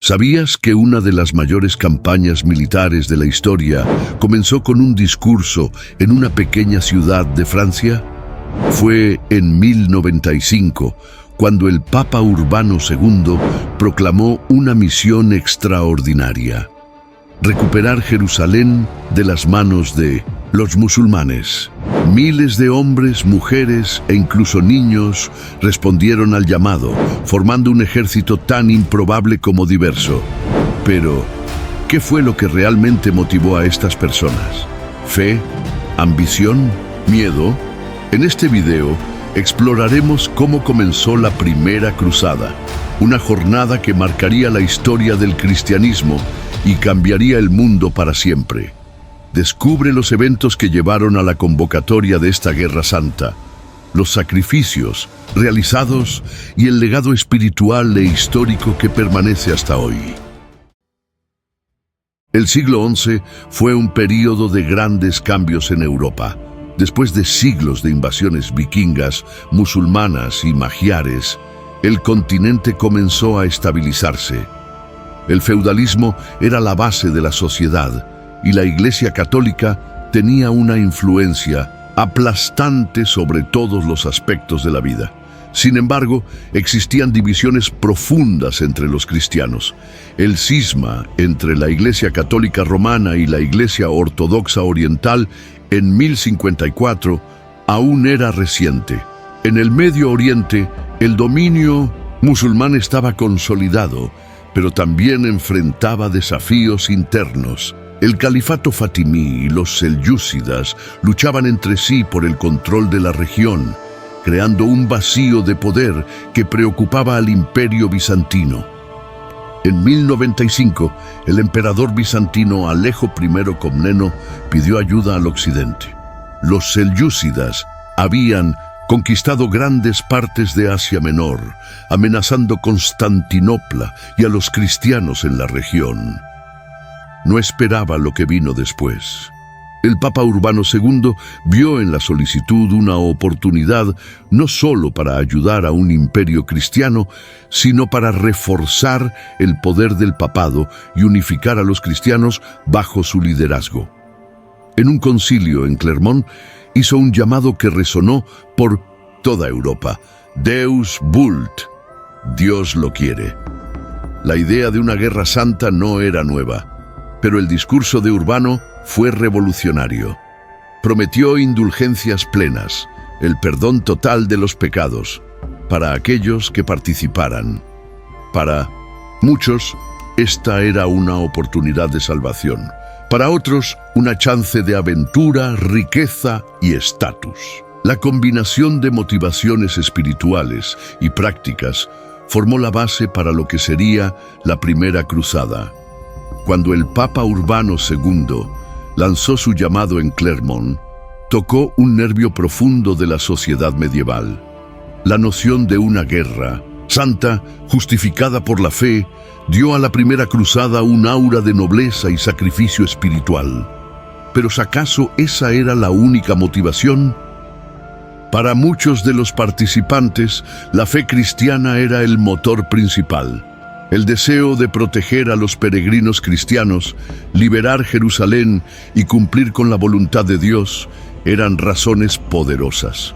¿Sabías que una de las mayores campañas militares de la historia comenzó con un discurso en una pequeña ciudad de Francia? Fue en 1095, cuando el Papa Urbano II proclamó una misión extraordinaria: recuperar Jerusalén de las manos de los musulmanes. Miles de hombres, mujeres e incluso niños respondieron al llamado, formando un ejército tan improbable como diverso. Pero, ¿qué fue lo que realmente motivó a estas personas? ¿Fe? ¿Ambición? ¿Miedo? En este video exploraremos cómo comenzó la Primera Cruzada, una jornada que marcaría la historia del cristianismo y cambiaría el mundo para siempre. Descubre los eventos que llevaron a la convocatoria de esta Guerra Santa, los sacrificios realizados y el legado espiritual e histórico que permanece hasta hoy. El siglo XI fue un período de grandes cambios en Europa. Después de siglos de invasiones vikingas, musulmanas y magiares, el continente comenzó a estabilizarse. El feudalismo era la base de la sociedad y la Iglesia Católica tenía una influencia aplastante sobre todos los aspectos de la vida. Sin embargo, existían divisiones profundas entre los cristianos. El cisma entre la Iglesia Católica Romana y la Iglesia Ortodoxa Oriental en 1054 aún era reciente. En el Medio Oriente, el dominio musulmán estaba consolidado, pero también enfrentaba desafíos internos. El califato fatimí y los selyúcidas luchaban entre sí por el control de la región, creando un vacío de poder que preocupaba al Imperio bizantino. En 1095, el emperador bizantino Alejo I Comneno pidió ayuda al occidente. Los selyúcidas habían conquistado grandes partes de Asia Menor, amenazando Constantinopla y a los cristianos en la región. No esperaba lo que vino después. El Papa Urbano II vio en la solicitud una oportunidad no solo para ayudar a un imperio cristiano, sino para reforzar el poder del papado y unificar a los cristianos bajo su liderazgo. En un concilio en Clermont, hizo un llamado que resonó por toda Europa: Deus vult, Dios lo quiere. La idea de una guerra santa no era nueva, pero el discurso de Urbano fue revolucionario. Prometió indulgencias plenas, el perdón total de los pecados, para aquellos que participaran. Para muchos, esta era una oportunidad de salvación. Para otros, una chance de aventura, riqueza y estatus. La combinación de motivaciones espirituales y prácticas formó la base para lo que sería la Primera Cruzada. Cuando el Papa Urbano II lanzó su llamado en Clermont, tocó un nervio profundo de la sociedad medieval. La noción de una guerra santa, justificada por la fe, dio a la Primera Cruzada un aura de nobleza y sacrificio espiritual. ¿Pero acaso esa era la única motivación? Para muchos de los participantes, la fe cristiana era el motor principal. El deseo de proteger a los peregrinos cristianos, liberar Jerusalén y cumplir con la voluntad de Dios eran razones poderosas.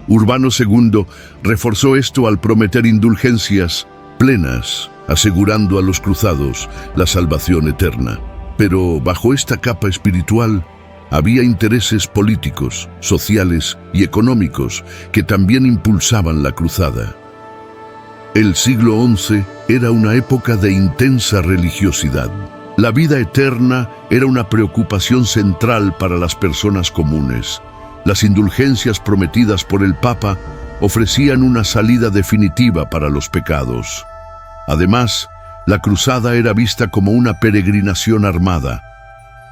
Urbano II reforzó esto al prometer indulgencias plenas, asegurando a los cruzados la salvación eterna. Pero bajo esta capa espiritual había intereses políticos, sociales y económicos que también impulsaban la cruzada. El siglo XI era una época de intensa religiosidad. La vida eterna era una preocupación central para las personas comunes. Las indulgencias prometidas por el Papa ofrecían una salida definitiva para los pecados. Además, la cruzada era vista como una peregrinación armada,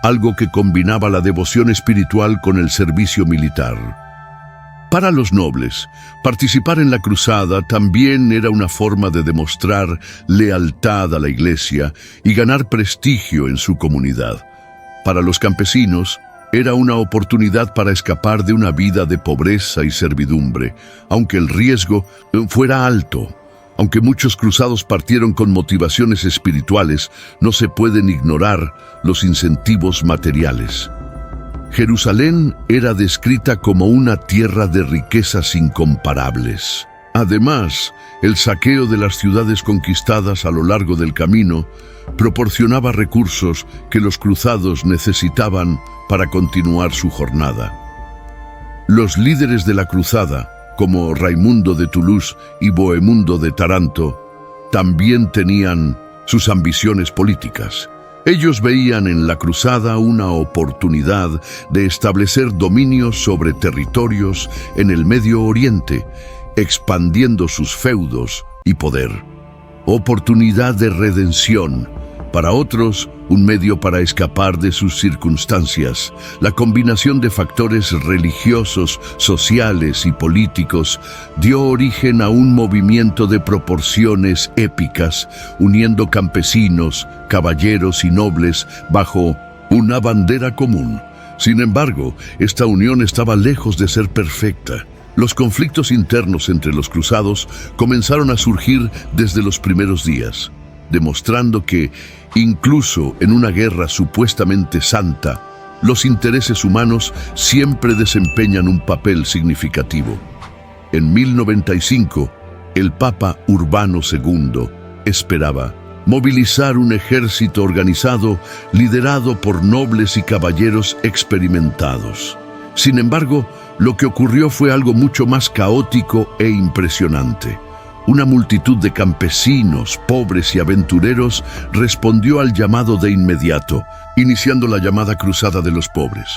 algo que combinaba la devoción espiritual con el servicio militar. Para los nobles, participar en la cruzada también era una forma de demostrar lealtad a la Iglesia y ganar prestigio en su comunidad. Para los campesinos, era una oportunidad para escapar de una vida de pobreza y servidumbre, aunque el riesgo fuera alto. Aunque muchos cruzados partieron con motivaciones espirituales, no se pueden ignorar los incentivos materiales. Jerusalén era descrita como una tierra de riquezas incomparables. Además, el saqueo de las ciudades conquistadas a lo largo del camino proporcionaba recursos que los cruzados necesitaban para continuar su jornada. Los líderes de la cruzada, como Raimundo de Toulouse y Bohemundo de Taranto, también tenían sus ambiciones políticas. Ellos veían en la cruzada una oportunidad de establecer dominios sobre territorios en el Medio Oriente, expandiendo sus feudos y poder. Oportunidad de redención. Para otros, un medio para escapar de sus circunstancias. La combinación de factores religiosos, sociales y políticos dio origen a un movimiento de proporciones épicas, uniendo campesinos, caballeros y nobles bajo una bandera común. Sin embargo, esta unión estaba lejos de ser perfecta. Los conflictos internos entre los cruzados comenzaron a surgir desde los primeros días, demostrando que, incluso en una guerra supuestamente santa, los intereses humanos siempre desempeñan un papel significativo. En 1095, el Papa Urbano II esperaba movilizar un ejército organizado liderado por nobles y caballeros experimentados. Sin embargo, lo que ocurrió fue algo mucho más caótico e impresionante. Una multitud de campesinos, pobres y aventureros respondió al llamado de inmediato, iniciando la llamada Cruzada de los Pobres.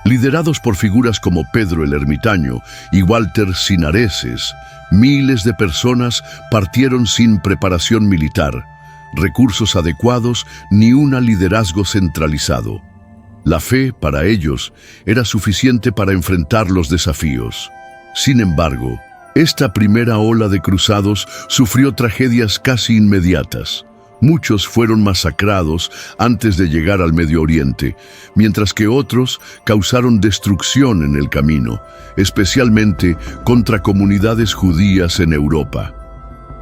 Liderados por figuras como Pedro el Ermitaño y Walter Sinareses, miles de personas partieron sin preparación militar, recursos adecuados ni un liderazgo centralizado. La fe, para ellos, era suficiente para enfrentar los desafíos. Sin embargo, esta primera ola de cruzados sufrió tragedias casi inmediatas. Muchos fueron masacrados antes de llegar al Medio Oriente, mientras que otros causaron destrucción en el camino, especialmente contra comunidades judías en Europa.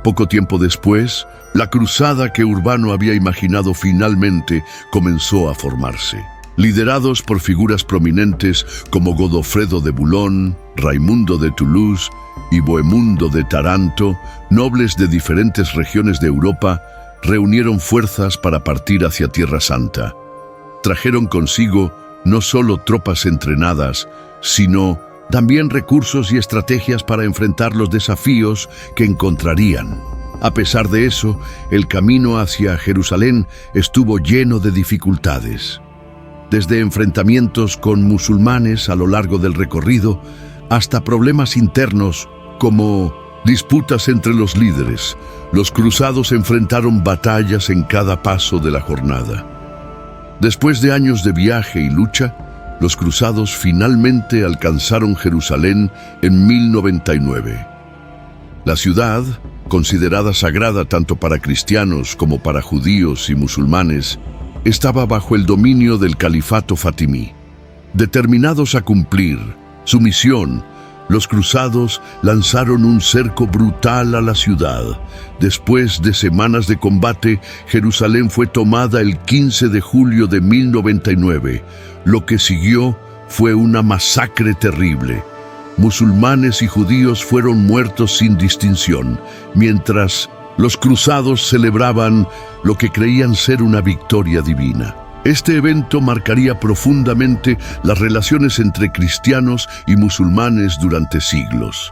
Poco tiempo después, la cruzada que Urbano había imaginado finalmente comenzó a formarse. Liderados por figuras prominentes como Godofredo de Boulogne, Raimundo de Toulouse y Bohemundo de Taranto, nobles de diferentes regiones de Europa, reunieron fuerzas para partir hacia Tierra Santa. Trajeron consigo no solo tropas entrenadas, sino también recursos y estrategias para enfrentar los desafíos que encontrarían. A pesar de eso, el camino hacia Jerusalén estuvo lleno de dificultades. Desde enfrentamientos con musulmanes a lo largo del recorrido, hasta problemas internos como disputas entre los líderes, los cruzados enfrentaron batallas en cada paso de la jornada. Después de años de viaje y lucha, los cruzados finalmente alcanzaron Jerusalén en 1099. La ciudad, considerada sagrada tanto para cristianos como para judíos y musulmanes, estaba bajo el dominio del califato fatimí. Determinados a cumplir su misión, los cruzados lanzaron un cerco brutal a la ciudad. Después de semanas de combate, Jerusalén fue tomada el 15 de julio de 1099. Lo que siguió fue una masacre terrible. Musulmanes y judíos fueron muertos sin distinción, mientras los cruzados celebraban lo que creían ser una victoria divina. Este evento marcaría profundamente las relaciones entre cristianos y musulmanes durante siglos.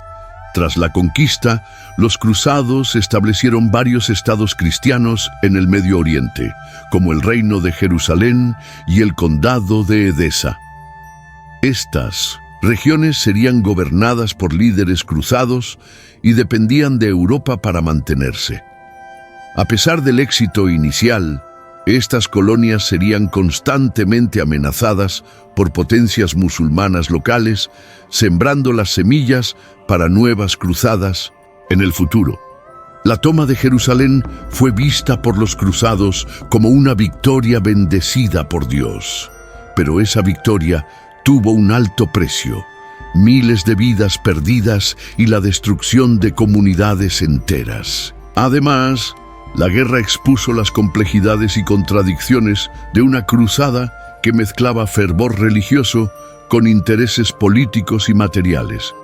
Tras la conquista, los cruzados establecieron varios estados cristianos en el Medio Oriente, como el Reino de Jerusalén y el Condado de Edesa. Estas regiones serían gobernadas por líderes cruzados y dependían de Europa para mantenerse. A pesar del éxito inicial, estas colonias serían constantemente amenazadas por potencias musulmanas locales, sembrando las semillas para nuevas cruzadas en el futuro. La toma de Jerusalén fue vista por los cruzados como una victoria bendecida por Dios. Pero esa victoria tuvo un alto precio: miles de vidas perdidas y la destrucción de comunidades enteras. Además, la guerra expuso las complejidades y contradicciones de una cruzada que mezclaba fervor religioso con intereses políticos y materiales.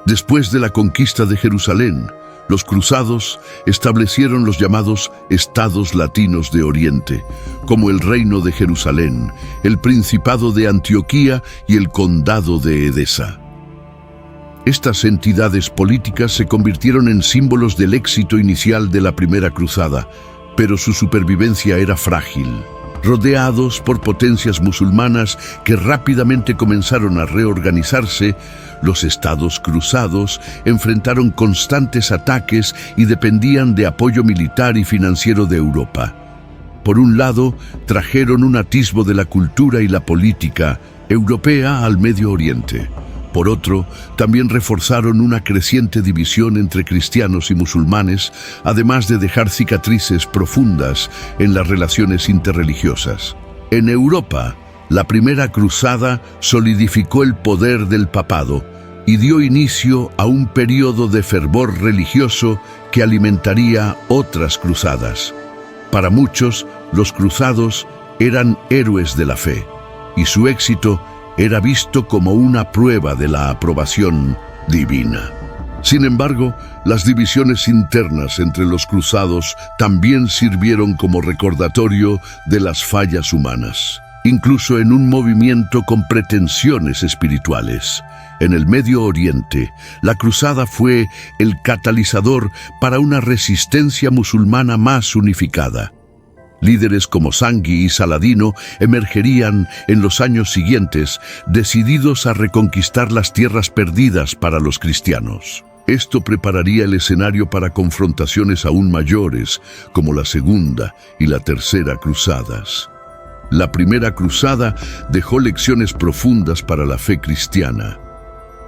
Después de la conquista de Jerusalén, los cruzados establecieron los llamados Estados Latinos de Oriente, como el Reino de Jerusalén, el Principado de Antioquía y el Condado de Edesa. Estas entidades políticas se convirtieron en símbolos del éxito inicial de la Primera Cruzada, pero su supervivencia era frágil. Rodeados por potencias musulmanas que rápidamente comenzaron a reorganizarse, los estados cruzados enfrentaron constantes ataques y dependían de apoyo militar y financiero de Europa. Por un lado, trajeron un atisbo de la cultura y la política europea al Medio Oriente. Por otro, también reforzaron una creciente división entre cristianos y musulmanes, además de dejar cicatrices profundas en las relaciones interreligiosas. En Europa, la Primera Cruzada solidificó el poder del papado y dio inicio a un periodo de fervor religioso que alimentaría otras cruzadas. Para muchos, los cruzados eran héroes de la fe, y su éxito era visto como una prueba de la aprobación divina. Sin embargo, las divisiones internas entre los cruzados también sirvieron como recordatorio de las fallas humanas, incluso en un movimiento con pretensiones espirituales. En el Medio Oriente, la cruzada fue el catalizador para una resistencia musulmana más unificada. Líderes como Sangui y Saladino emergerían en los años siguientes, decididos a reconquistar las tierras perdidas para los cristianos. Esto prepararía el escenario para confrontaciones aún mayores, como la Segunda y la Tercera Cruzadas. La Primera Cruzada dejó lecciones profundas para la fe cristiana.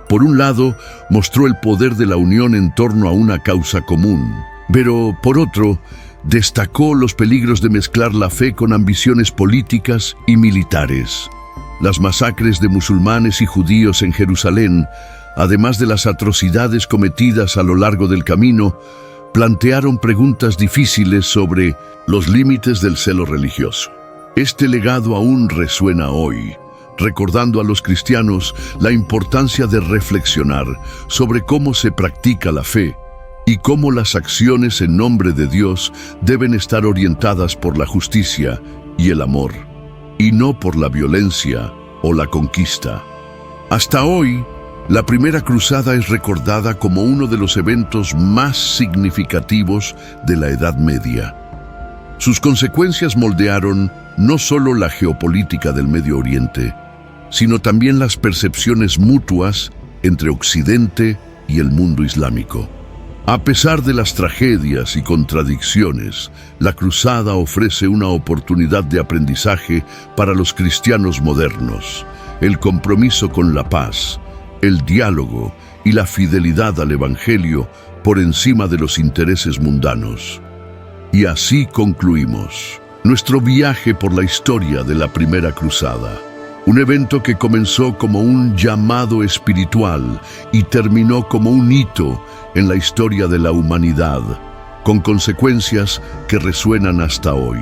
Por un lado, mostró el poder de la unión en torno a una causa común, pero por otro, destacó los peligros de mezclar la fe con ambiciones políticas y militares. Las masacres de musulmanes y judíos en Jerusalén, además de las atrocidades cometidas a lo largo del camino, plantearon preguntas difíciles sobre los límites del celo religioso. Este legado aún resuena hoy, recordando a los cristianos la importancia de reflexionar sobre cómo se practica la fe y cómo las acciones en nombre de Dios deben estar orientadas por la justicia y el amor, y no por la violencia o la conquista. Hasta hoy, la Primera Cruzada es recordada como uno de los eventos más significativos de la Edad Media. Sus consecuencias moldearon no solo la geopolítica del Medio Oriente, sino también las percepciones mutuas entre Occidente y el mundo islámico. A pesar de las tragedias y contradicciones, la cruzada ofrece una oportunidad de aprendizaje para los cristianos modernos. El compromiso con la paz, el diálogo y la fidelidad al Evangelio por encima de los intereses mundanos. Y así concluimos nuestro viaje por la historia de la Primera Cruzada. Un evento que comenzó como un llamado espiritual y terminó como un hito en la historia de la humanidad, con consecuencias que resuenan hasta hoy.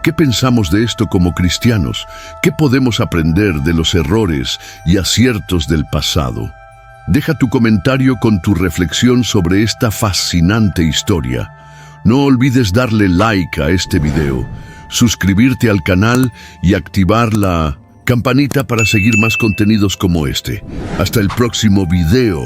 ¿Qué pensamos de esto como cristianos? ¿Qué podemos aprender de los errores y aciertos del pasado? Deja tu comentario con tu reflexión sobre esta fascinante historia. No olvides darle like a este video, suscribirte al canal y activar la campanita para seguir más contenidos como este. Hasta el próximo video.